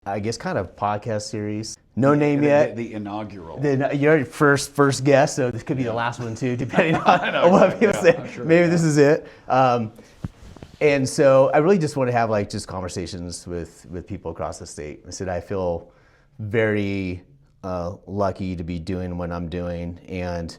I guess, kind of podcast series. No name yet. The inaugural. You're first guest, so this could be the last one too, depending on what people say. Sure Maybe this is it. And so I really just want to have like just conversations with people across the state. I said I feel very lucky to be doing what I'm doing, and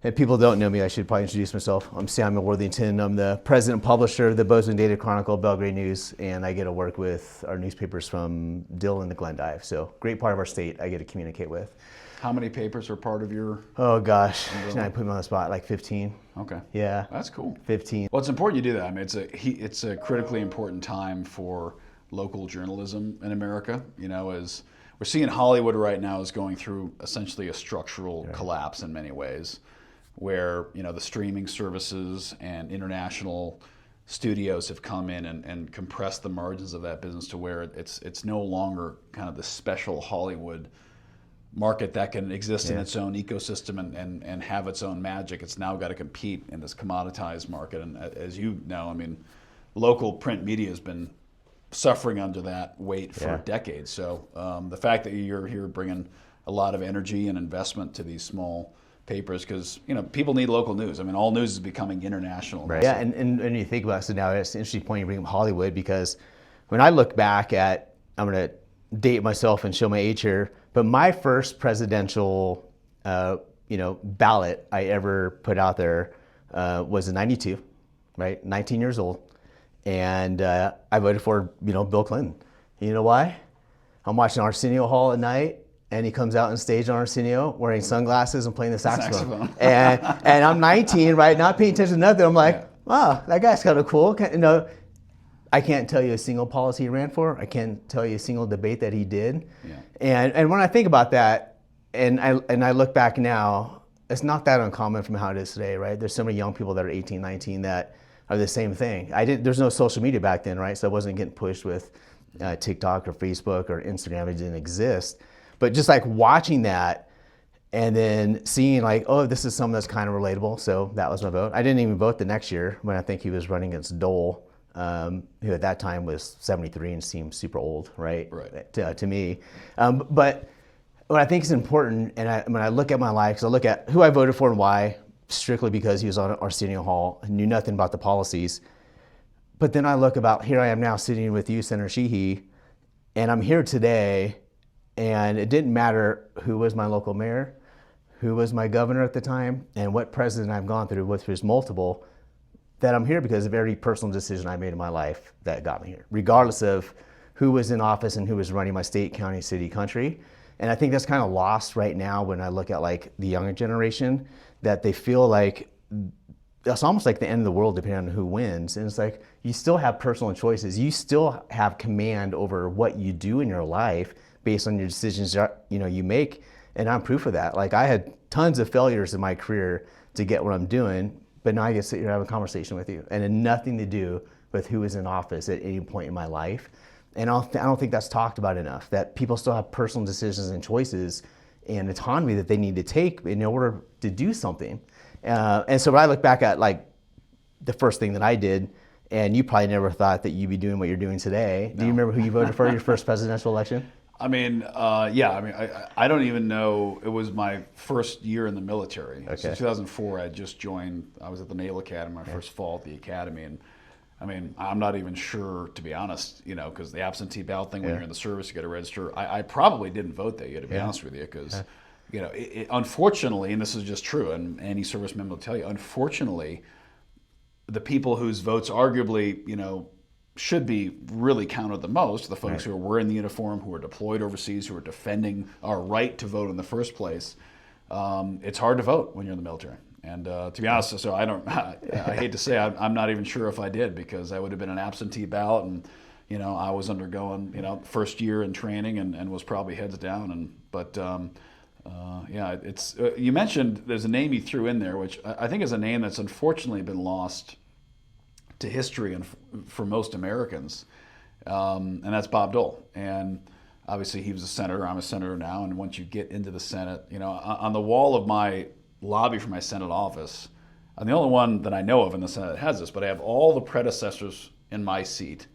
if people don't know me, I should probably introduce myself. I'm Samuel Worthington. I'm the president and publisher of the Bozeman Daily Chronicle, Belgrade News, and I get to work with our newspapers from Dillon to Glendive. So great part of our state I get to communicate with. How many papers are part of your? Oh gosh, now I put me on the spot, like 15. Okay. Yeah. That's cool. 15. Well, it's important you do that. I mean, it's a critically important time for local journalism in America. You know, as we're seeing Hollywood right now is going through essentially a structural collapse in many ways, where, you know, the streaming services and international studios have come in and compressed the margins of that business to where it's no longer kind of the special Hollywood market that can exist in its own ecosystem and have its own magic. It's now got to compete in this commoditized market. And as you know, I mean, local print media has been suffering under that weight for decades. So the fact that you're here bringing a lot of energy and investment to these small papers, because, you know, people need local news. I mean, all news is becoming international. Right. Yeah, and when you think about it, so now it's an interesting point you bring up Hollywood, because when I look back at, I'm going to date myself and show my age here, but my first presidential, ballot I ever put out there was in '92, right? 19 years old, and I voted for, Bill Clinton. You know why? I'm watching Arsenio Hall at night, and he comes out on stage on Arsenio wearing sunglasses and playing the saxophone. And I'm 19, right? Not paying attention to nothing. I'm like, wow, that guy's kind of cool. I can't tell you a single policy he ran for. I can't tell you a single debate that he did. Yeah. And when I think about that, and I look back now, it's not that uncommon from how it is today, right? There's so many young people that are 18, 19 that are the same thing. There's no social media back then, right? So I wasn't getting pushed with TikTok or Facebook or Instagram. It didn't exist. But just like watching that and then seeing like, oh, this is something that's kind of relatable. So that was my vote. I didn't even vote the next year when I think he was running against Dole, who at that time was 73 and seemed super old, right? To me. But what I think is important, and when I look at my life, because I look at who I voted for and why, strictly because he was on Arsenio Hall, knew nothing about the policies. But then I look about, here I am now sitting with you, Senator Sheehy, and I'm here today. And it didn't matter who was my local mayor, who was my governor at the time, and what president I've gone through, which was multiple, that I'm here because of every personal decision I made in my life that got me here, regardless of who was in office and who was running my state, county, city, country. And I think that's kind of lost right now when I look at like the younger generation, that they feel like it's almost like the end of the world depending on who wins. And it's like, you still have personal choices. You still have command over what you do in your life based on your decisions you make, and I'm proof of that. Like, I had tons of failures in my career to get what I'm doing, but now I get to sit here and have a conversation with you, and it had nothing to do with who was in office at any point in my life. And I don't think that's talked about enough, that people still have personal decisions and choices and autonomy that they need to take in order to do something. And so when I look back at like the first thing that I did, and you probably never thought that you'd be doing what you're doing today. No. Do you remember who you voted for your first presidential election? I mean, I don't even know. It was my first year in the military. Okay. So 2004, I just joined. I was at the Naval Academy, my first fall at the academy. And I mean, I'm not even sure, to be honest, because the absentee ballot thing, when you're in the service, you got to register. I probably didn't vote that year, to be honest with you, because, unfortunately, and this is just true, and any serviceman will tell you, unfortunately, the people whose votes arguably, should be really counted the most, the folks who are wearing the uniform, who are deployed overseas, who are defending our right to vote in the first place. It's hard to vote when you're in the military. And to be honest, so I hate to say, I'm not even sure if I did, because I would have been an absentee ballot, and I was undergoing first year in training and was probably heads down. But it's you mentioned there's a name you threw in there, which I think is a name that's unfortunately been lost to history and for most Americans, and that's Bob Dole. And obviously he was a senator. I'm a senator now, and once you get into the Senate, on the wall of my lobby for my Senate office, I'm the only one that I know of in the Senate that has this, but I have all the predecessors in my seat.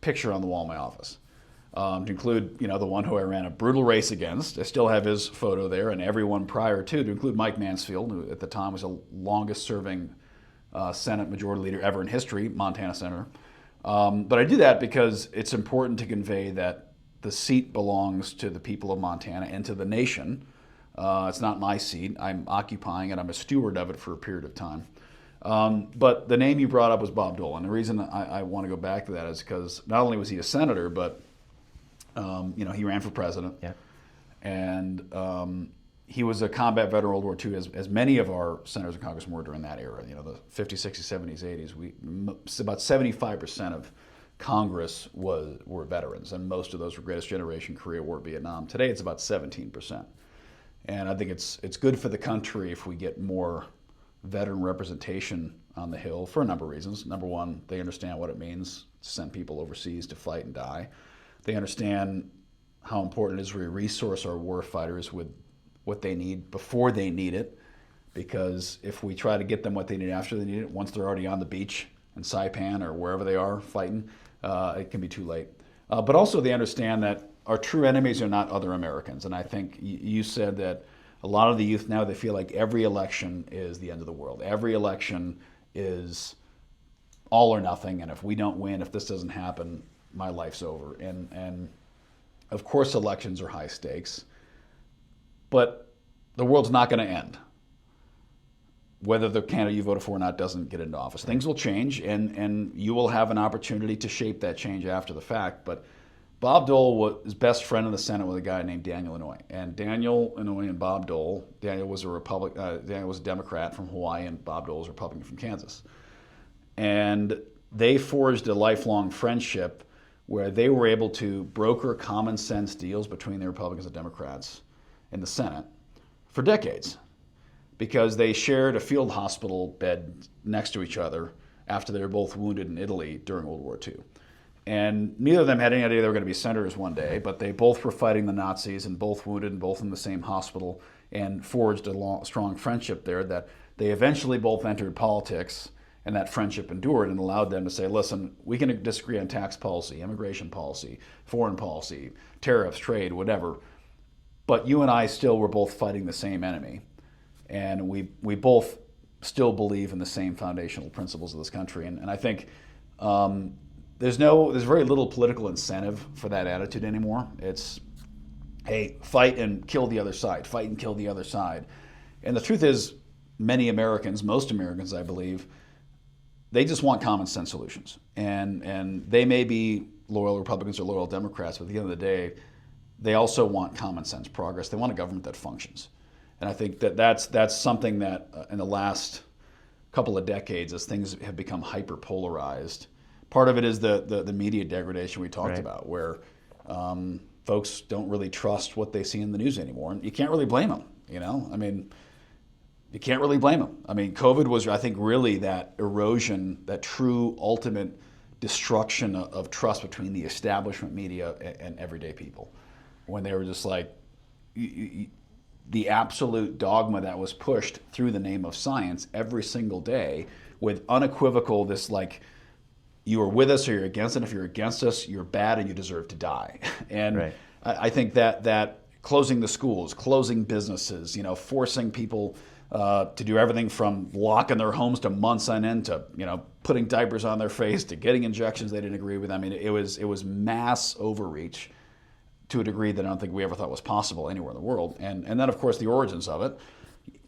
Picture on the wall in my office. to include, the one who I ran a brutal race against. I still have his photo there, and everyone prior to include Mike Mansfield, who at the time was the longest-serving Senate Majority Leader ever in history, Montana Senator. But I do that because it's important to convey that the seat belongs to the people of Montana and to the nation. It's not my seat. I'm occupying it. I'm a steward of it for a period of time. But the name you brought up was Bob Dole. And the reason I want to go back to that is because not only was he a senator, but he ran for president. Yeah. And he was a combat veteran of World War II, as many of our senators and congressmen were during that era. The 50s, 60s, 70s, 80s. About 75% of Congress were veterans, and most of those were Greatest Generation, Korea War, Vietnam. Today, it's about 17%. And I think it's good for the country if we get more veteran representation on the Hill for a number of reasons. Number one, they understand what it means to send people overseas to fight and die. They understand how important it is we resource our war fighters with what they need before they need it, because if we try to get them what they need after they need it, once they're already on the beach in Saipan or wherever they are fighting, it can be too late. But also they understand that our true enemies are not other Americans. And I think you said that a lot of the youth now, they feel like every election is the end of the world. Every election is all or nothing, and if we don't win, if this doesn't happen, my life's over. And of course elections are high stakes, but the world's not going to end. Whether the candidate you voted for or not doesn't get into office. Things will change, and you will have an opportunity to shape that change after the fact. But Bob Dole was best friend in the Senate with a guy named Daniel Inouye. And Daniel Inouye and Bob Dole, Daniel was a Democrat from Hawaii, and Bob Dole was a Republican from Kansas. And they forged a lifelong friendship where they were able to broker common sense deals between the Republicans and Democrats in the Senate for decades, because they shared a field hospital bed next to each other after they were both wounded in Italy during World War II. And neither of them had any idea they were going to be senators one day, but they both were fighting the Nazis and both wounded and both in the same hospital, and forged a strong friendship there that they eventually both entered politics, and that friendship endured and allowed them to say, listen, we can disagree on tax policy, immigration policy, foreign policy, tariffs, trade, whatever, but you and I still were both fighting the same enemy. And we both still believe in the same foundational principles of this country. And I think there's very little political incentive for that attitude anymore. It's, hey, fight and kill the other side, fight and kill the other side. And the truth is, many Americans, most Americans, I believe, they just want common sense solutions. And they may be loyal Republicans or loyal Democrats, but at the end of the day, they also want common sense progress. They want a government that functions. And I think that's something that in the last couple of decades, as things have become hyper polarized, part of it is the media degradation we talked about, where folks don't really trust what they see in the news anymore. And you can't really blame them, I mean, you can't really blame them. I mean, COVID was, I think, really that erosion, that true ultimate destruction of trust between the establishment media and everyday people, when they were just like, the absolute dogma that was pushed through the name of science every single day with unequivocal, this like, you are with us or you're against it. If you're against us, you're bad and you deserve to die. And I think that closing the schools, closing businesses, forcing people to do everything from locking their homes to months on end to, putting diapers on their face to getting injections they didn't agree with. I mean, it was mass overreach to a degree that I don't think we ever thought was possible anywhere in the world. And then, of course, the origins of it.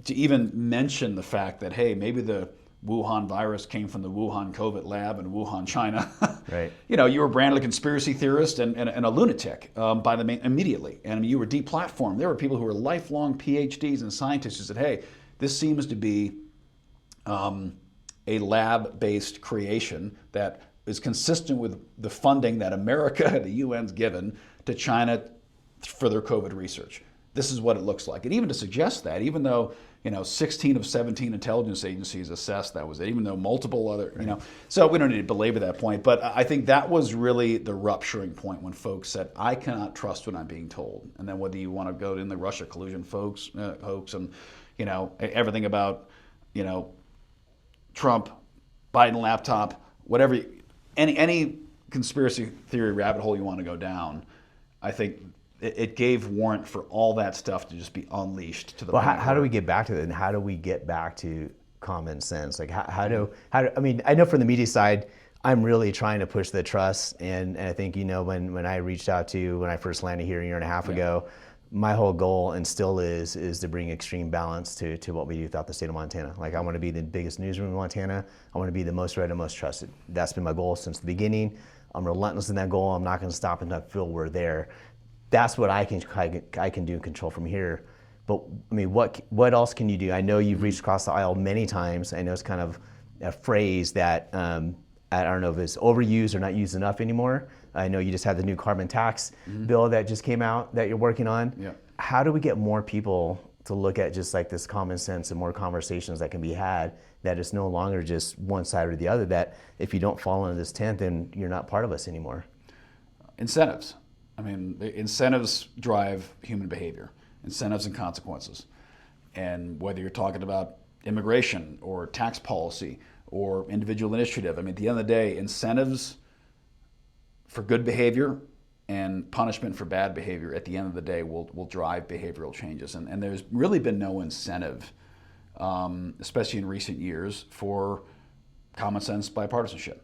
To even mention the fact that, hey, maybe the Wuhan virus came from the Wuhan COVID lab in Wuhan, China. Right. You were branded a conspiracy theorist and a lunatic by the immediately. And you were deplatformed. There were people who were lifelong PhDs and scientists who said, hey, this seems to be a lab-based creation that is consistent with the funding that America, the UN's given to China for their COVID research. This is what it looks like. And even to suggest that, even though 16 of 17 intelligence agencies assessed that was it, even though multiple other, so we don't need to belabor that point. But I think that was really the rupturing point when folks said, I cannot trust what I'm being told. And then whether you want to go in the Russia collusion hoax and, everything about, Trump, Biden laptop, whatever, any conspiracy theory rabbit hole you want to go down, I think it gave warrant for all that stuff to just be unleashed to the Well, point how do we get back to that? And how do we get back to common sense? Like how do I mean, I know from the media side, I'm really trying to push the trust. And I think, when I reached out to you, when I first landed here a year and a half ago, my whole goal and still is to bring extreme balance to what we do throughout the state of Montana. Like I want to be the biggest newsroom in Montana. I want to be the most read and most trusted. That's been my goal since the beginning. I'm relentless in that goal. I'm not going to stop until I feel we're there. That's what I can do and control from here. But I mean, what else can you do? I know you've reached across the aisle many times. I know it's kind of a phrase that I don't know if it's overused or not used enough anymore. I know you just had the new carbon tax bill that just came out that you're working on. Yeah. How do we get more people to look at just like this common sense and more conversations that can be had, that it's no longer just one side or the other, that if you don't fall into this tent, then you're not part of us anymore? Incentives. I mean, the incentives drive human behavior, incentives and consequences. And whether you're talking about immigration or tax policy or individual initiative, I mean, at the end of the day, incentives for good behavior and punishment for bad behavior at the end of the day will drive behavioral changes. And there's really been no incentive, especially in recent years, for common sense bipartisanship.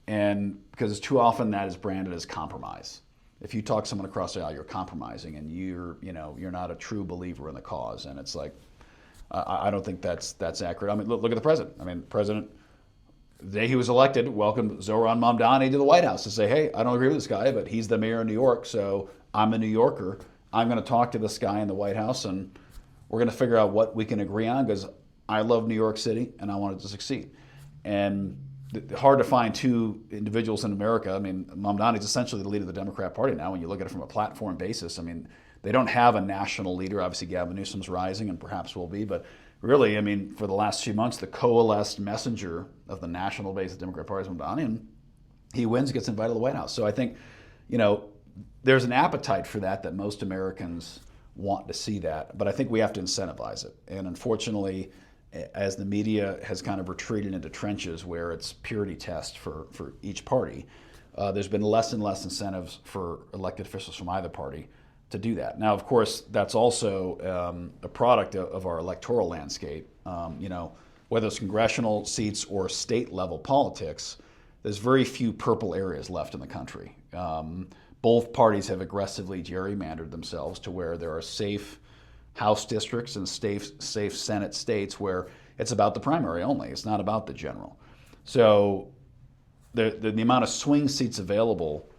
And because too often that is branded as compromise. If you talk to someone across the aisle, you're compromising, and you're not a true believer in the cause. And it's like, I don't think that's accurate. I mean, look at the president. I mean, the president, the day he was elected, welcomed Zohran Mamdani to the White House to say, hey, I don't agree with this guy, but he's the mayor of New York, so I'm a New Yorker. I'm going to talk to this guy in the White House, and we're going to figure out what we can agree on, because I love New York City, and I want it to succeed. And hard to find two individuals in America. I mean, Mamdani is essentially the leader of the Democrat Party now when you look at it from a platform basis. I mean, they don't have a national leader. Obviously, Gavin Newsom's rising and perhaps will be. But really, I mean, for the last few months, the coalesced messenger of the national base of the Democrat Party is Mamdani, and he wins, gets invited to the White House. So I think, there's an appetite for that most Americans want to see that. But I think we have to incentivize it. And unfortunately, as the media has kind of retreated into trenches where it's purity test for each party, there's been less and less incentives for elected officials from either party to do that. Now, of course, that's also a product of our electoral landscape. Whether it's congressional seats or state level politics, there's very few purple areas left in the country. Both parties have aggressively gerrymandered themselves to where there are safe House districts and safe Senate states where it's about the primary only. It's not about the general. So the amount of swing seats available,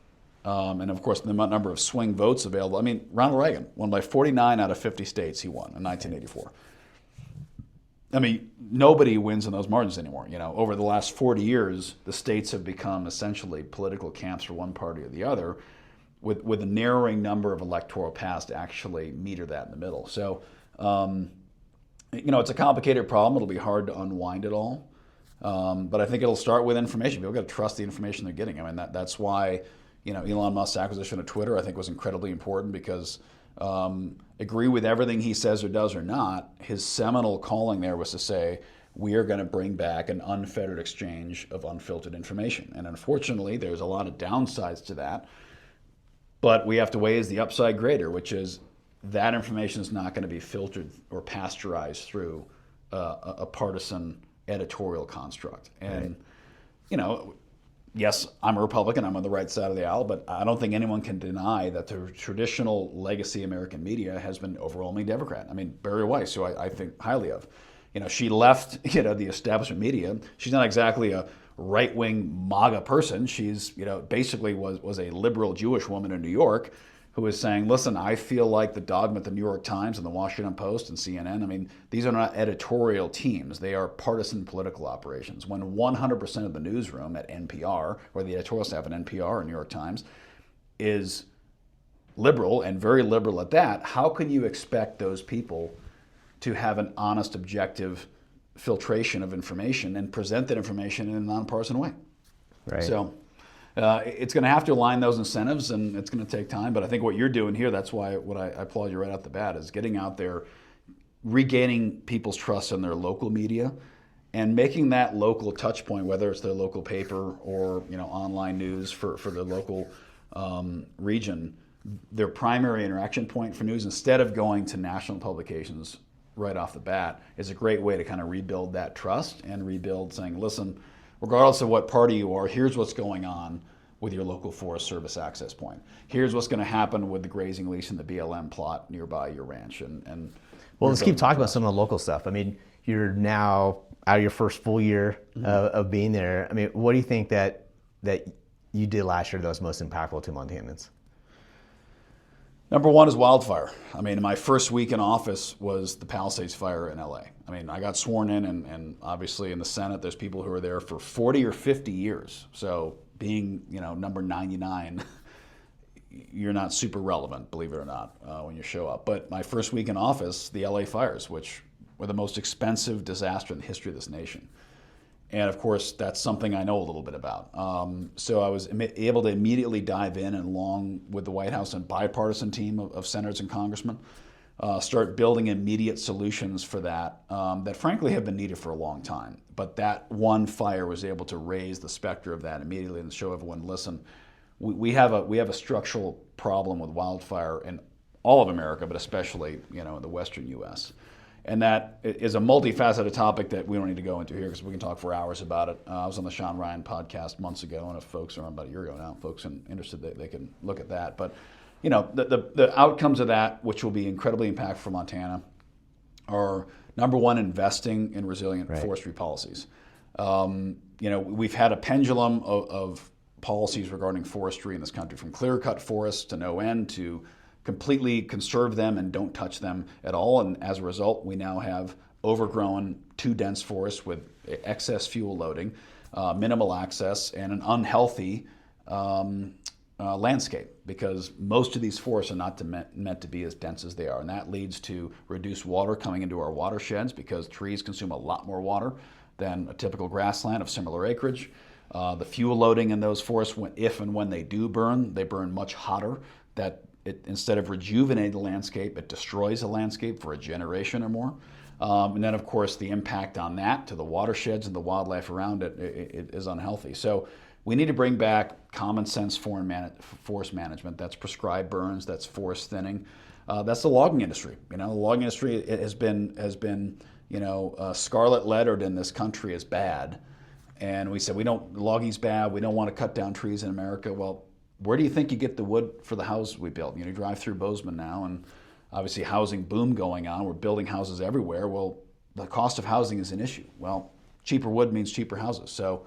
and of course the number of swing votes available. I mean, Ronald Reagan won by 49 out of 50 states. He won in 1984. I mean, nobody wins in those margins anymore. Over the last 40 years, the states have become essentially political camps for one party or the other, with a narrowing number of electoral paths to actually meter that in the middle. So, it's a complicated problem. It'll be hard to unwind it all. But I think it'll start with information. People got to trust the information they're getting. I mean, that's why, Elon Musk's acquisition of Twitter, I think, was incredibly important, because agree with everything he says or does or not, his seminal calling there was to say, we are going to bring back an unfettered exchange of unfiltered information. And unfortunately, there's a lot of downsides to that. But we have to weigh as the upside greater, which is that information is not going to be filtered or pasteurized through a partisan editorial construct. And, yes, I'm a Republican, I'm on the right side of the aisle, but I don't think anyone can deny that the traditional legacy American media has been overwhelmingly Democrat. I mean, Bari Weiss, who I think highly of, she left, the establishment media. She's not exactly a right-wing MAGA person. She's, basically was a liberal Jewish woman in New York who was saying, listen, I feel like the dogma at the New York Times and the Washington Post and CNN, I mean, these are not editorial teams. They are partisan political operations. When 100% of the newsroom at NPR, or the editorial staff at NPR or New York Times, is liberal, and very liberal at that, how can you expect those people to have an honest, objective filtration of information and present that information in a nonpartisan way? Right. So it's going to have to align those incentives, and it's going to take time. But I think what you're doing here, that's why what I applaud you right off the bat, is getting out there, regaining people's trust in their local media, and making that local touch point, whether it's their local paper or online news for their local region, their primary interaction point for news, instead of going to national publications right off the bat, is a great way to kind of rebuild that trust and rebuild saying, listen, regardless of what party you are, here's what's going on with your local Forest Service access point. Here's what's going to happen with the grazing lease and the BLM plot nearby your ranch. And well, let's keep talking about some of the local stuff. I mean, you're now out of your first full year of being there. I mean, what do you think that you did last year that was most impactful to Montanans? Number one is wildfire. I mean, my first week in office was the Palisades fire in LA. I mean, I got sworn in, and obviously in the Senate, there's people who are there for 40 or 50 years. So being, number 99, you're not super relevant, believe it or not, when you show up. But my first week in office, the LA fires, which were the most expensive disaster in the history of this nation. And of course, that's something I know a little bit about. So I was able to immediately dive in, and along with the White House and bipartisan team of senators and congressmen, start building immediate solutions for that that frankly have been needed for a long time. But that one fire was able to raise the specter of that immediately and show everyone, listen, we have a structural problem with wildfire in all of America, but especially in the Western U.S. And that is a multifaceted topic that we don't need to go into here because we can talk for hours about it. I was on the Sean Ryan podcast months ago, and if folks are on about a year ago now, folks are interested, they can look at that. But the outcomes of that, which will be incredibly impactful for Montana, are number one, investing in resilient forestry policies. We've had a pendulum of policies regarding forestry in this country, from clear-cut forests to no end to completely conserve them and don't touch them at all. And as a result, we now have overgrown, too dense forests with excess fuel loading, minimal access, and an unhealthy landscape, because most of these forests are not meant to be as dense as they are. And that leads to reduced water coming into our watersheds, because trees consume a lot more water than a typical grassland of similar acreage. The fuel loading in those forests, if and when they do burn, they burn much hotter. Instead of rejuvenating the landscape, it destroys the landscape for a generation or more. And then, of course, the impact on that to the watersheds and the wildlife around it is unhealthy. So we need to bring back common sense forest management. That's prescribed burns, that's forest thinning. That's the logging industry. The logging industry has been scarlet lettered in this country as bad. And we said, logging's bad, we don't want to cut down trees in America. Well, where do you think you get the wood for the houses we build? You drive through Bozeman now, and obviously housing boom going on. We're building houses everywhere. Well, the cost of housing is an issue. Well, cheaper wood means cheaper houses. So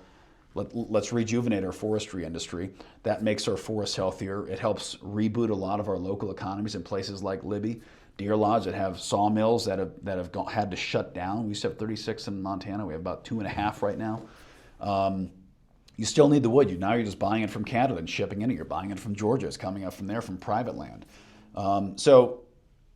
let's rejuvenate our forestry industry. That makes our forests healthier. It helps reboot a lot of our local economies in places like Libby, Deer Lodge, that have sawmills that have had to shut down. We used to have 36 in Montana. We have about 2.5 right now. You still need the wood. Now you're just buying it from Canada and shipping it. You're buying it from Georgia. It's coming up from there, from private land. So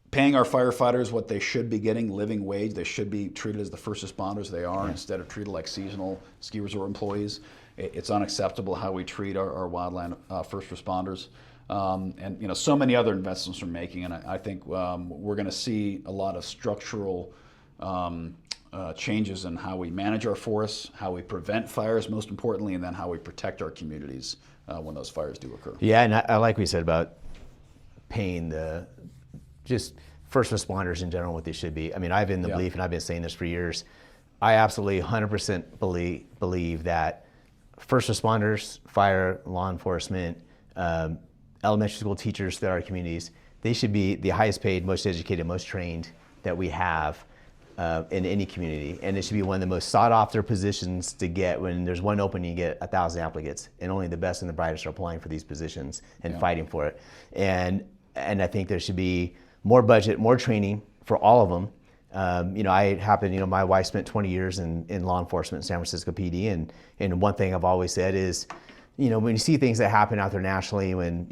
paying our firefighters what they should be getting, living wage. They should be treated as the first responders they are, instead of treated like seasonal ski resort employees. It's unacceptable how we treat our wildland first responders. And so many other investments we're making. And I think we're going to see a lot of structural changes in how we manage our forests, how we prevent fires, most importantly, and then how we protect our communities when those fires do occur. Yeah, and I like what you said about paying just first responders in general what they should be. I mean, I've been in the belief, and I've been saying this for years, I absolutely 100% believe that first responders, fire, law enforcement, elementary school teachers throughout our communities, they should be the highest paid, most educated, most trained that we have in any community. And it should be one of the most sought after positions to get. When there's one opening, you get 1,000 applicants, and only the best and the brightest are applying for these positions and fighting for it. And I think there should be more budget, more training for all of them. My wife spent 20 years in law enforcement in San Francisco PD, and one thing I've always said is, when you see things that happen out there nationally, when,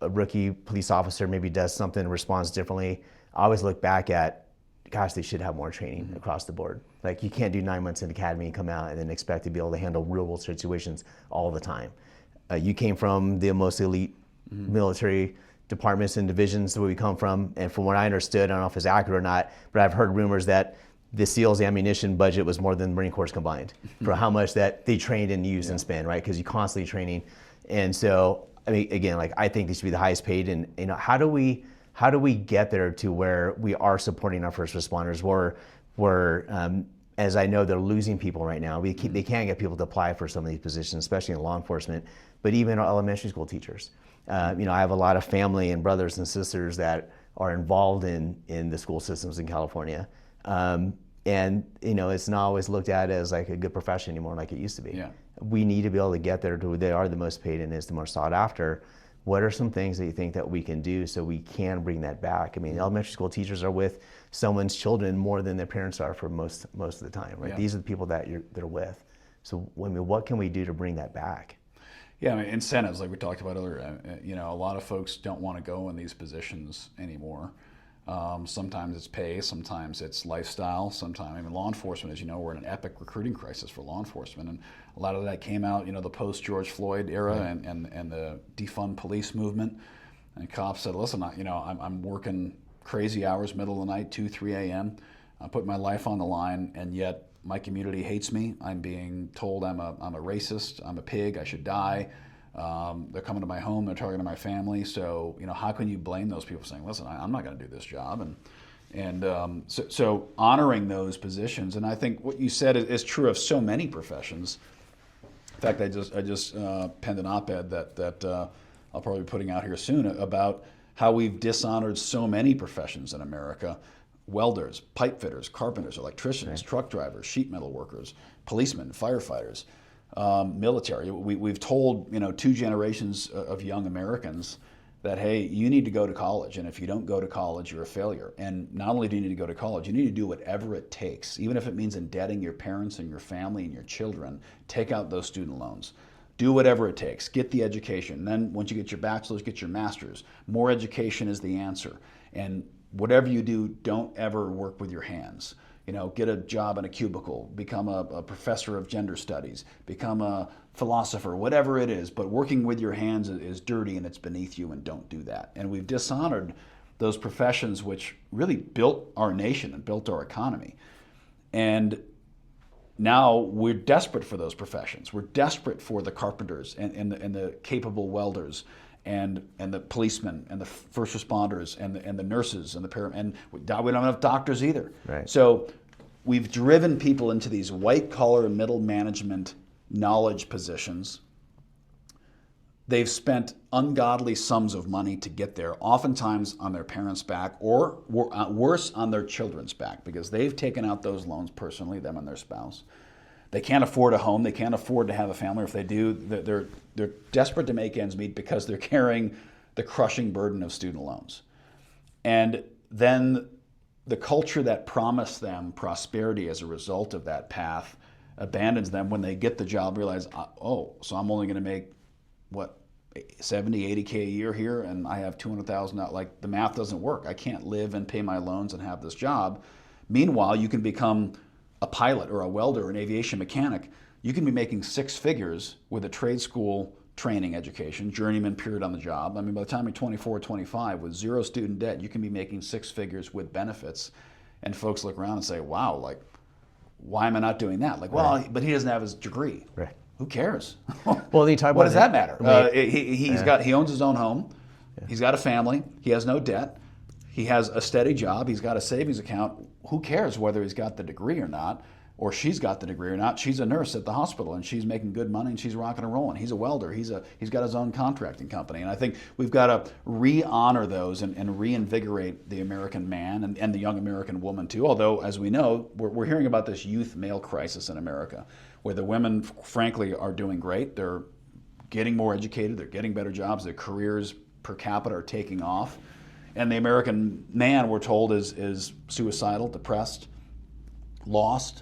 a rookie police officer maybe does something, responds differently, I always look back at, gosh, they should have more training across the board. Like, you can't do 9 months in academy and come out and then expect to be able to handle real world situations all the time. You came from the most elite military departments and divisions where we come from, and from what I understood, I don't know if it's accurate or not, but I've heard rumors that the SEALs ammunition budget was more than the Marine Corps combined for how much that they trained and used and spent, right? Because you're constantly training. And so I mean, again, like I think these should be the highest paid, and how do we get there to where we are supporting our first responders? As I know, they're losing people right now. They can't get people to apply for some of these positions, especially in law enforcement, but even our elementary school teachers. I have a lot of family and brothers and sisters that are involved in the school systems in California. And it's not always looked at as like a good profession anymore like it used to be. Yeah. We need to be able to get there to where they are the most paid and is the most sought after. What are some things that you think that we can do so we can bring that back? I mean, elementary school teachers are with someone's children more than their parents are for most of the time, right? Yeah. These are the people that they're with. So, what can we do to bring that back? Yeah, I mean, incentives, like we talked about earlier. A lot of folks don't want to go in these positions anymore. Sometimes it's pay, sometimes it's lifestyle, sometimes, I mean, law enforcement, as you know, we're in an epic recruiting crisis for law enforcement, and a lot of that came out, the post-George Floyd era and the defund police movement, and cops said, listen, I'm working crazy hours, middle of the night, 2, 3 a.m., I put my life on the line, and yet my community hates me. I'm being told I'm a racist, I'm a pig, I should die. They're coming to my home, they're targeting my family. So, how can you blame those people saying, listen, I'm not going to do this job? So honoring those positions. And I think what you said is true of so many professions. In fact, I just penned an op-ed that I'll probably be putting out here soon about how we've dishonored so many professions in America. Welders, pipe fitters, carpenters, electricians, truck drivers, sheet metal workers, policemen, firefighters. Military. We've told 2 generations of young Americans that, hey, you need to go to college, and if you don't go to college, you're a failure. And not only do you need to go to college, you need to do whatever it takes, even if it means indebting your parents and your family and your children. Take out those student loans. Do whatever it takes. Get the education. Then once you get your bachelor's, get your master's. More education is the answer. And whatever you do, don't ever work with your hands. Get a job in a cubicle, become a professor of gender studies, become a philosopher, whatever it is. But working with your hands is dirty and it's beneath you, and don't do that. And we've dishonored those professions which really built our nation and built our economy. And now we're desperate for those professions. We're desperate for the carpenters and the capable welders and the policemen and the first responders and the nurses and and we don't have enough doctors either. Right. So we've driven people into these white collar middle management knowledge positions. They've spent ungodly sums of money to get there, oftentimes on their parents' back, or worse, on their children's back, because they've taken out those loans personally, them and their spouse. They can't afford a home. They can't afford to have a family. If they do, they're desperate to make ends meet because they're carrying the crushing burden of student loans. And then the culture that promised them prosperity as a result of that path abandons them when they get the job, realize, so I'm only going to make, 70, 80K a year here, and I have $200,000. Like, the math doesn't work. I can't live and pay my loans and have this job. Meanwhile, you can become a pilot or a welder or an aviation mechanic. You can be making 6 figures with a trade school training education, journeyman period on the job. I mean, by the time you're 24, 25, with 0 student debt, you can be making 6 figures with benefits. And folks look around and say, wow, like, why am I not doing that? Like, well, but he doesn't have his degree. Right. Who cares? Well, you talk about what does that matter? He owns his own home. Yeah. He's got a family. He has no debt. He has a steady job. He's got a savings account. Who cares whether he's got the degree or not, or she's got the degree or not? She's a nurse at the hospital, and she's making good money, and she's rocking and rolling. He's a welder. He's got his own contracting company. And I think we've got to re-honor those and reinvigorate the American man and the young American woman too. Although, as we know, we're hearing about this youth male crisis in America, where the women, frankly, are doing great. They're getting more educated. They're getting better jobs. Their careers per capita are taking off. And the American man, we're told, is suicidal, depressed, lost.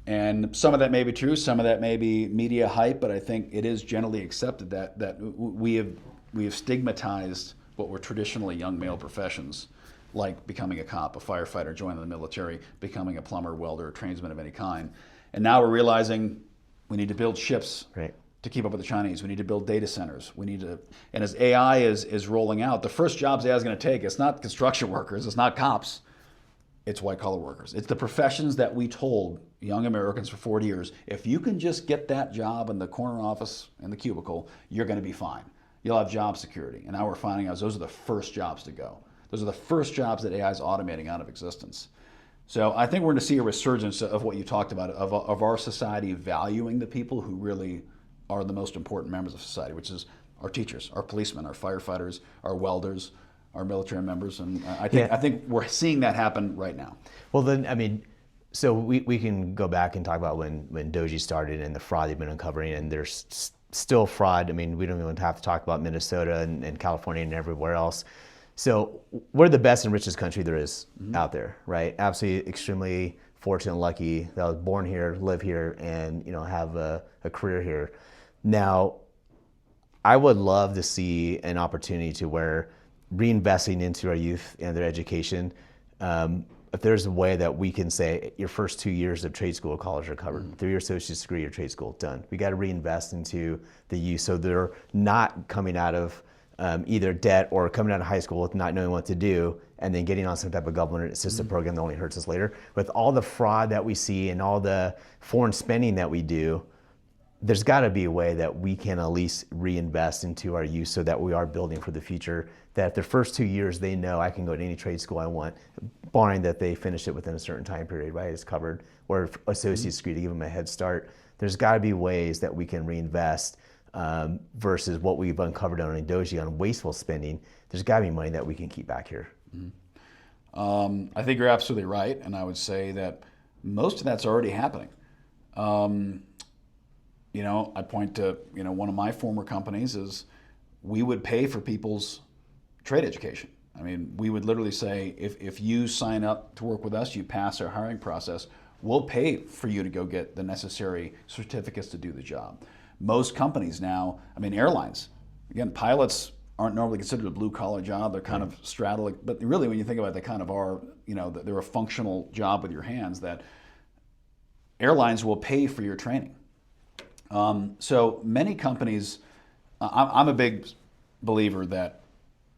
And some of that may be true, some of that may be media hype, but I think it is generally accepted that we have stigmatized what were traditionally young male professions, like becoming a cop, a firefighter, joining the military, becoming a plumber, welder, tradesman of any kind. And now we're realizing we need to build ships. Right. To keep up with the Chinese. We need to build data centers. And as AI is rolling out, the first jobs AI is going to take, it's not construction workers, it's not cops, it's white collar workers. It's the professions that we told young Americans for 40 years, if you can just get that job in the corner office in the cubicle, you're going to be fine. you'll have job security. And now we're finding out those are the first jobs to go. Those are the first jobs that AI is automating out of existence. So I think we're going to see a resurgence of what you talked about, of our society valuing the people who really are the most important members of society, which is our teachers, our policemen, our firefighters, our welders, our military members. And I think we're seeing that happen right now. Well, then, I mean, so we can go back and talk about when Doji started and the fraud they've been uncovering, and there's still fraud. I mean, we don't even have to talk about Minnesota and California and everywhere else. So we're the best and richest country there is out there, right? Absolutely, extremely fortunate and lucky that I was born here, live here, and have a career here. Now, I would love to see an opportunity to where reinvesting into our youth and their education, if there's a way that we can say your first 2 years of trade school or college are covered, 3 year associate's degree or trade school, done. We got to reinvest into the youth so they're not coming out of either debt or coming out of high school with not knowing what to do and then getting on some type of government assisted program that only hurts us later. With all the fraud that we see and all the foreign spending that we do, there's got to be a way that we can at least reinvest into our youth so that we are building for the future, that the first 2 years they know I can go to any trade school I want, barring that they finish it within a certain time period, right? It's covered, or associate's degree to give them a head start. There's got to be ways that we can reinvest versus what we've uncovered on Doji on wasteful spending. There's got to be money that we can keep back here. I think you're absolutely right, and I would say that most of that's already happening. I point to one of my former companies is we would pay for people's trade education. I mean, we would literally say, if you sign up to work with us, you pass our hiring process, we'll pay for you to go get the necessary certificates to do the job. Most companies now, I mean, airlines, again, pilots aren't normally considered a blue-collar job. They're kind of straddling, but really when you think about it, they kind of are, they're a functional job with your hands, that airlines will pay for your training. So many companies, I'm a big believer that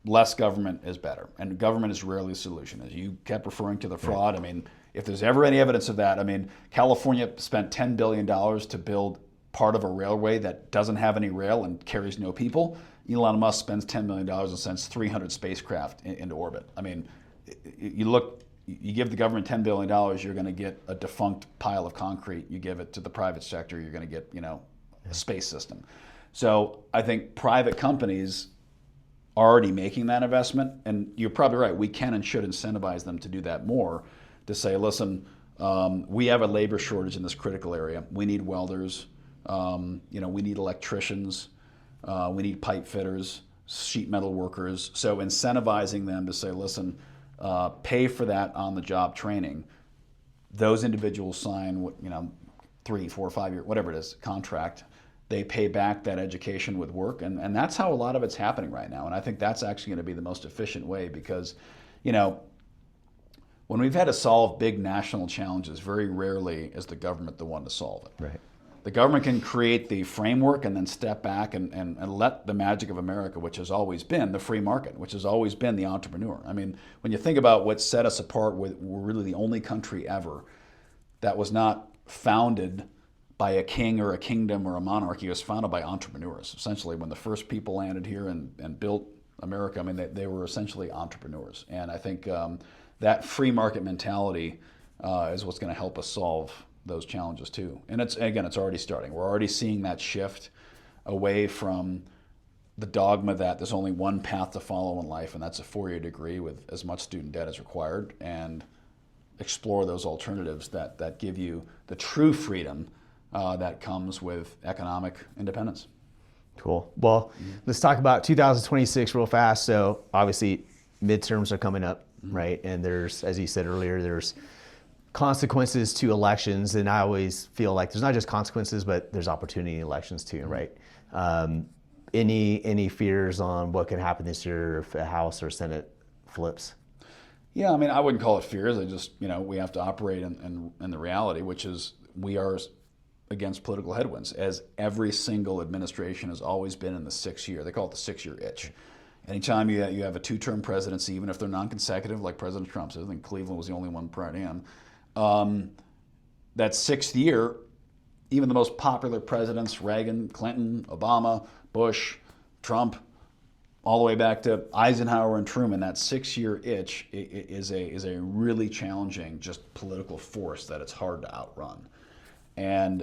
less government is better, and government is rarely a solution. As you kept referring to the fraud, I mean, if there's ever any evidence of that, I mean, California spent $10 billion to build part of a railway that doesn't have any rail and carries no people. Elon Musk spends $10 million and sends 300 spacecraft into orbit. I mean, you give the government $10 billion, you're going to get a defunct pile of concrete. You give it to the private sector, you're going to get, a space system. So I think private companies are already making that investment, and you're probably right. We can and should incentivize them to do that more, to say, listen, we have a labor shortage in this critical area. We need welders, we need electricians, we need pipe fitters, sheet metal workers. So incentivizing them to say, listen, pay for that on-the-job training. Those individuals sign, 3, 4, 5 year, whatever it is, contract. They pay back that education with work, and that's how a lot of it's happening right now. And I think that's actually going to be the most efficient way, because, when we've had to solve big national challenges, very rarely is the government the one to solve it. Right. The government can create the framework and then step back and let the magic of America, which has always been the free market, which has always been the entrepreneur. I mean, when you think about what set us apart, we're really the only country ever that was not founded by a king or a kingdom or a monarchy. It was founded by entrepreneurs. Essentially, when the first people landed here and built America, I mean, they were essentially entrepreneurs. And I think that free market mentality is what's going to help us solve those challenges too. And it's already starting. We're already seeing that shift away from the dogma that there's only one path to follow in life, and that's a 4-year degree with as much student debt as required, and explore those alternatives that give you the true freedom that comes with economic independence. Cool. Well, let's talk about 2026 real fast. So obviously midterms are coming up, right? And there's, as you said earlier, there's consequences to elections, and I always feel like there's not just consequences, but there's opportunity in elections too, right? Any fears on what can happen this year if a House or Senate flips? Yeah, I mean, I wouldn't call it fears. I just, we have to operate in the reality, which is we are against political headwinds, as every single administration has always been in the 6-year. They call it the 6-year itch. Anytime you have a 2-term presidency, even if they're non-consecutive, like President Trump's, I think Cleveland was the only one prior to him, that 6th year, even the most popular presidents, Reagan, Clinton, Obama, Bush, Trump, all the way back to Eisenhower and Truman, that 6-year itch is a really challenging just political force that it's hard to outrun. And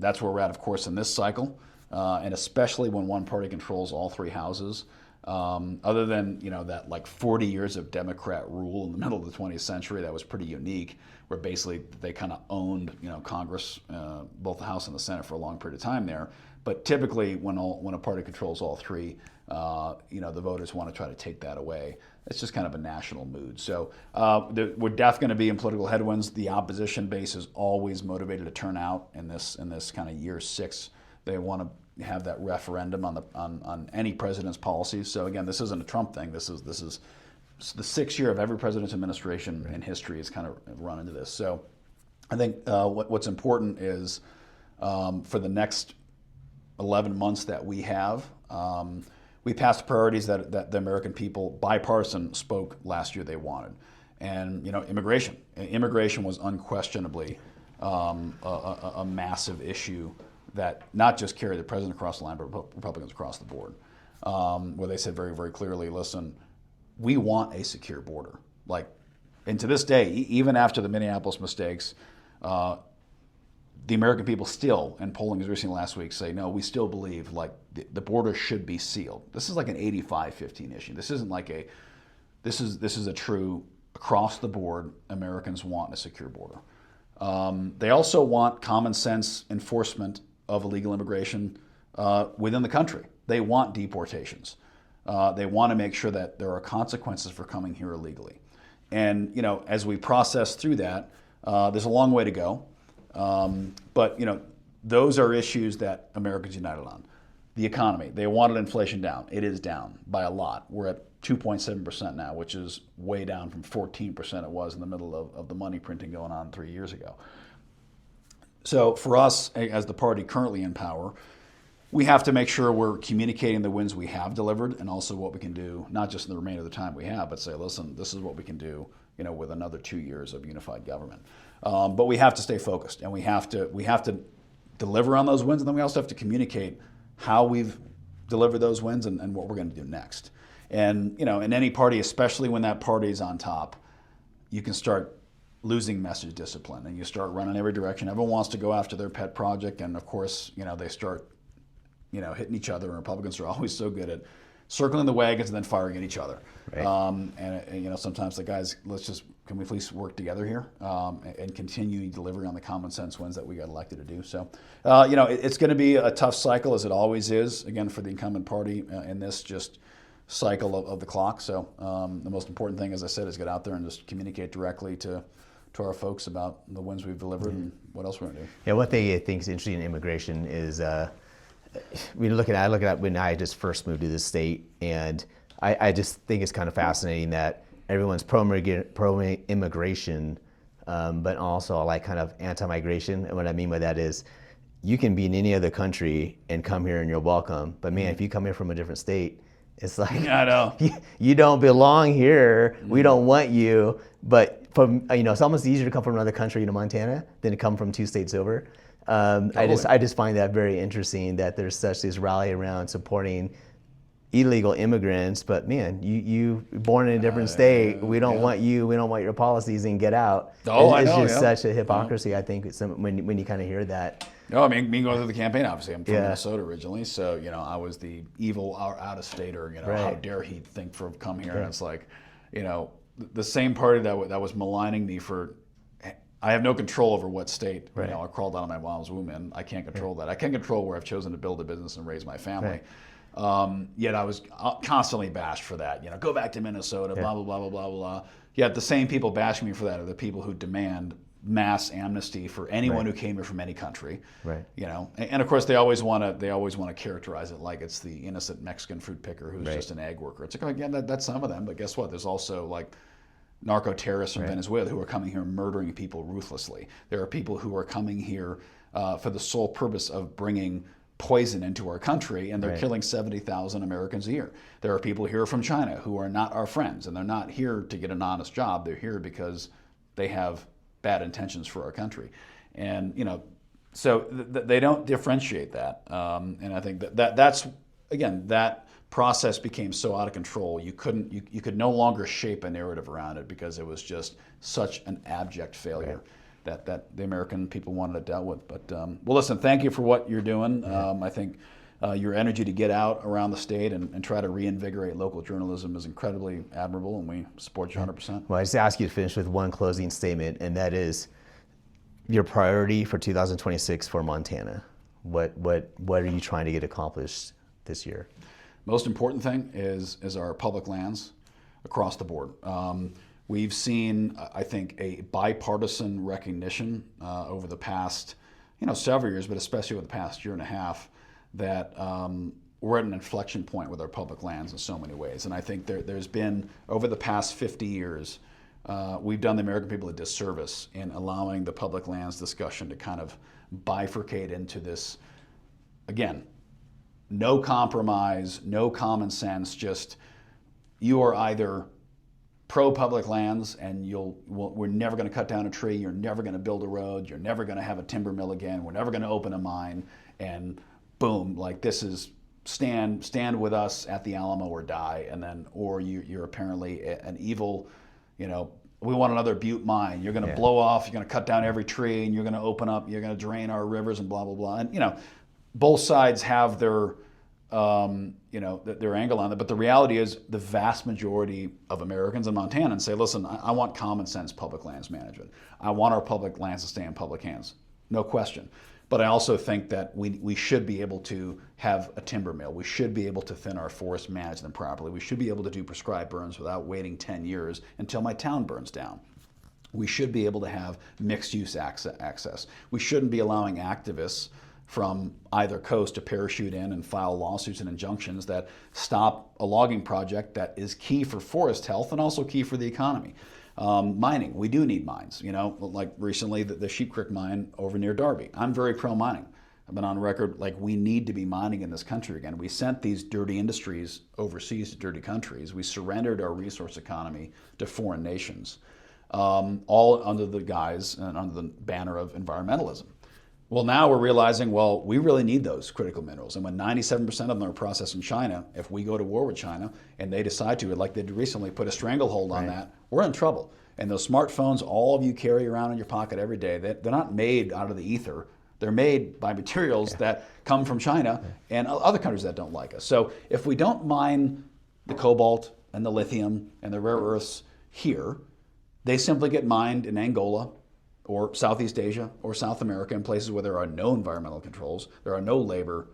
that's where we're at, of course, in this cycle, and especially when one party controls all 3 houses. Other than that like 40 years of Democrat rule in the middle of the 20th century, that was pretty unique, where basically they kind of owned Congress, both the House and the Senate for a long period of time there. But typically, when a party controls all 3, the voters want to try to take that away. It's just kind of a national mood. So we're definitely going to be in political headwinds. The opposition base is always motivated to turn out in this kind of year 6. They want to have that referendum on any president's policies. So again, this isn't a Trump thing. This is the 6th year of every president's administration in history has kind of run into this. So I think what's important is for the next 11 months that we have, we passed the priorities that the American people, bipartisan, spoke last year they wanted. And immigration. Immigration was unquestionably a massive issue that not just carried the president across the line, but Republicans across the board, where they said very, very clearly, listen, we want a secure border. And to this day, even after the Minneapolis mistakes, the American people still, and polling as recently last week, say, no, we still believe the border should be sealed. This is like an 85-15 issue. This isn't this is a true across the board, Americans want a secure border. They also want common sense enforcement of illegal immigration within the country. They want deportations. They want to make sure that there are consequences for coming here illegally. And as we process through that, there's a long way to go. But those are issues that Americans united on. The economy, they wanted inflation down. It is down by a lot. We're at 2.7% now, which is way down from 14% it was in the middle of the money printing going on 3 years ago. So for us, as the party currently in power, we have to make sure we're communicating the wins we have delivered and also what we can do, not just in the remainder of the time we have, but say, listen, this is what we can do, with another 2 years of unified government. But we have to stay focused, and we have to deliver on those wins, and then we also have to communicate how we've delivered those wins and what we're going to do next. And in any party, especially when that party is on top, you can start losing message discipline, and you start running every direction. Everyone wants to go after their pet project, and of course, they start hitting each other. And Republicans are always so good at circling the wagons and then firing at each other. Right. And sometimes the guys, can we please work together here and continue delivering on the common sense wins that we got elected to do. So, it's going to be a tough cycle, as it always is, again, for the incumbent party in this just cycle of the clock. So the most important thing, as I said, is get out there and just communicate directly to our folks about the wins we've delivered and what else we're going to do. Yeah, what they think is interesting in immigration is I look at when I just first moved to this state, and I just think it's kind of fascinating that everyone's pro-immigration, but also kind of anti-migration. And what I mean by that is you can be in any other country and come here and you're welcome. But man, if you come here from a different state, it's like, I know. You don't belong here. We don't want you. But it's almost easier to come from another country, Montana, than to come from 2 states over. Totally. I just find that very interesting that there's such this rally around supporting illegal immigrants. But man, you born in a different state. We don't want you. We don't want your policies, and get out. It's just such a hypocrisy. I think when you kind of hear that. No, I mean, me going through the campaign, obviously, I'm from Minnesota originally, so, I was the evil out-of-stater, right. How dare he think for come here, and it's like, the same party that was maligning me for, I have no control over what state, right. I crawled out of my mom's womb in. I can't control that. I can't control where I've chosen to build a business and raise my family. Right. Yet I was constantly bashed for that, go back to Minnesota, blah, blah, blah, blah, blah, blah. Yet the same people bashing me for that are the people who demand mass amnesty for anyone who came here from any country, right? And of course they always want to characterize it like it's the innocent Mexican fruit picker who's just an ag worker. It's like, that's some of them, but guess what? There's also narco terrorists from Venezuela who are coming here and murdering people ruthlessly. There are people who are coming here for the sole purpose of bringing poison into our country, and they're killing 70,000 Americans a year. There are people here from China who are not our friends, and they're not here to get an honest job. They're here because they have bad intentions for our country. And, so they don't differentiate that. And I think that's, again, that process became so out of control, you could no longer shape a narrative around it because it was just such an abject failure that the American people wanted it dealt with. But well, listen, thank you for what you're doing. I think your energy to get out around the state and try to reinvigorate local journalism is incredibly admirable, and we support you 100%. Well, I just ask you to finish with one closing statement, and that is your priority for 2026 for Montana. What are you trying to get accomplished this year? Most important thing is our public lands across the board. We've seen, I think, a bipartisan recognition over the past, several years, but especially over the past year and a half, that we're at an inflection point with our public lands in so many ways. And I think there's been, over the past 50 years, we've done the American people a disservice in allowing the public lands discussion to kind of bifurcate into this, again, no compromise, no common sense, just you are either pro-public lands and we're never going to cut down a tree, you're never going to build a road, you're never going to have a timber mill again, we're never going to open a mine, and boom, like this is stand with us at the Alamo or die, and then, or you're apparently an evil, we want another Butte mine, you're going to blow off, you're going to cut down every tree, and you're going to open up, you're going to drain our rivers and blah, blah, blah. And, both sides have their angle on it, but the reality is the vast majority of Americans and Montanans say, listen, I want common sense public lands management. I want our public lands to stay in public hands, no question. But I also think that we should be able to have a timber mill. We should be able to thin our forests, manage them properly. We should be able to do prescribed burns without waiting 10 years until my town burns down. We should be able to have mixed use access. We shouldn't be allowing activists from either coast to parachute in and file lawsuits and injunctions that stop a logging project that is key for forest health and also key for the economy. Mining, we do need mines. Like recently the Sheep Creek mine over near Darby. I'm very pro-mining. I've been on record, like we need to be mining in this country again. We sent these dirty industries overseas to dirty countries. We surrendered our resource economy to foreign nations, all under the guise and under the banner of environmentalism. Well, now we're realizing, we really need those critical minerals. And when 97% of them are processed in China, if we go to war with China and they decide to, like they did recently, put a stranglehold on that, we're in trouble. And those smartphones all of you carry around in your pocket every day, they're not made out of the ether. They're made by materials that come from China and other countries that don't like us. So if we don't mine the cobalt and the lithium and the rare earths here, they simply get mined in Angola or Southeast Asia or South America, in places where there are no environmental controls, there are no labor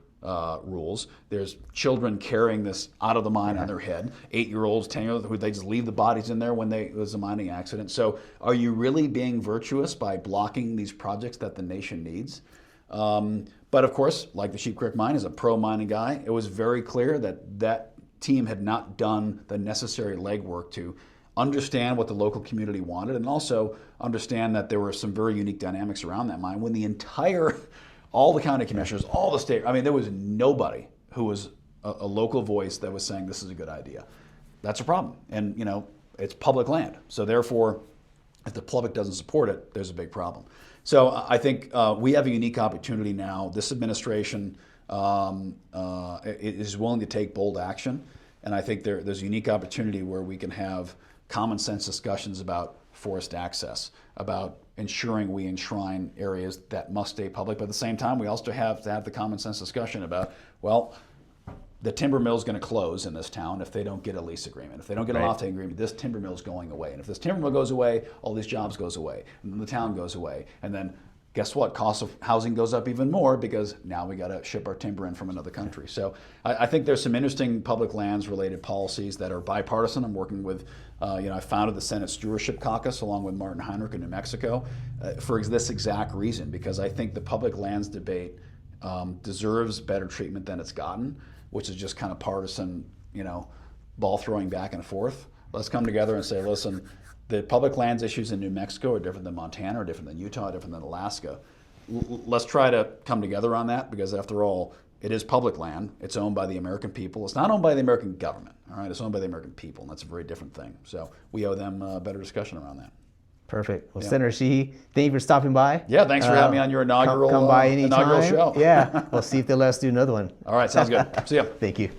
rules. There's children carrying this out of the mine on their head, 8-year-olds, 10-year-olds, who they just leave the bodies in there when there's a mining accident. So are you really being virtuous by blocking these projects that the nation needs? But of course, like the Sheep Creek mine, as a pro-mining guy, it was very clear that team had not done the necessary legwork to understand what the local community wanted, and also understand that there were some very unique dynamics around that mine when all the county commissioners, all the state, there was nobody who was a local voice that was saying this is a good idea. That's a problem. And, it's public land. So therefore, if the public doesn't support it, there's a big problem. So I think we have a unique opportunity now. This administration is willing to take bold action. And I think there's a unique opportunity where we can have common sense discussions about forest access, about ensuring we enshrine areas that must stay public. But at the same time, we also have to have the common sense discussion about, the timber mill is going to close in this town if they don't get a lease agreement. If they don't get an off-take agreement, this timber mill is going away. And if this timber mill goes away, all these jobs goes away, and then the town goes away. And then guess what? Cost of housing goes up even more because now we got to ship our timber in from another country. So I think there's some interesting public lands related policies that are bipartisan. I'm working with, I founded the Senate Stewardship Caucus along with Martin Heinrich in New Mexico for this exact reason, because I think the public lands debate deserves better treatment than it's gotten, which is just kind of partisan, ball throwing back and forth. Let's come together and say, listen, the public lands issues in New Mexico are different than Montana, are different than Utah, are different than Alaska. Let's try to come together on that, because after all, it is public land. It's owned by the American people. It's not owned by the American government. All right, it's owned by the American people, and that's a very different thing. So we owe them a better discussion around that. Perfect. Well, Senator Sheehy, thank you for stopping by. Yeah, thanks for having me on your inaugural come by anytime. inaugural show. Yeah, we'll see if they'll let us do another one. All right, sounds good. See ya. Thank you.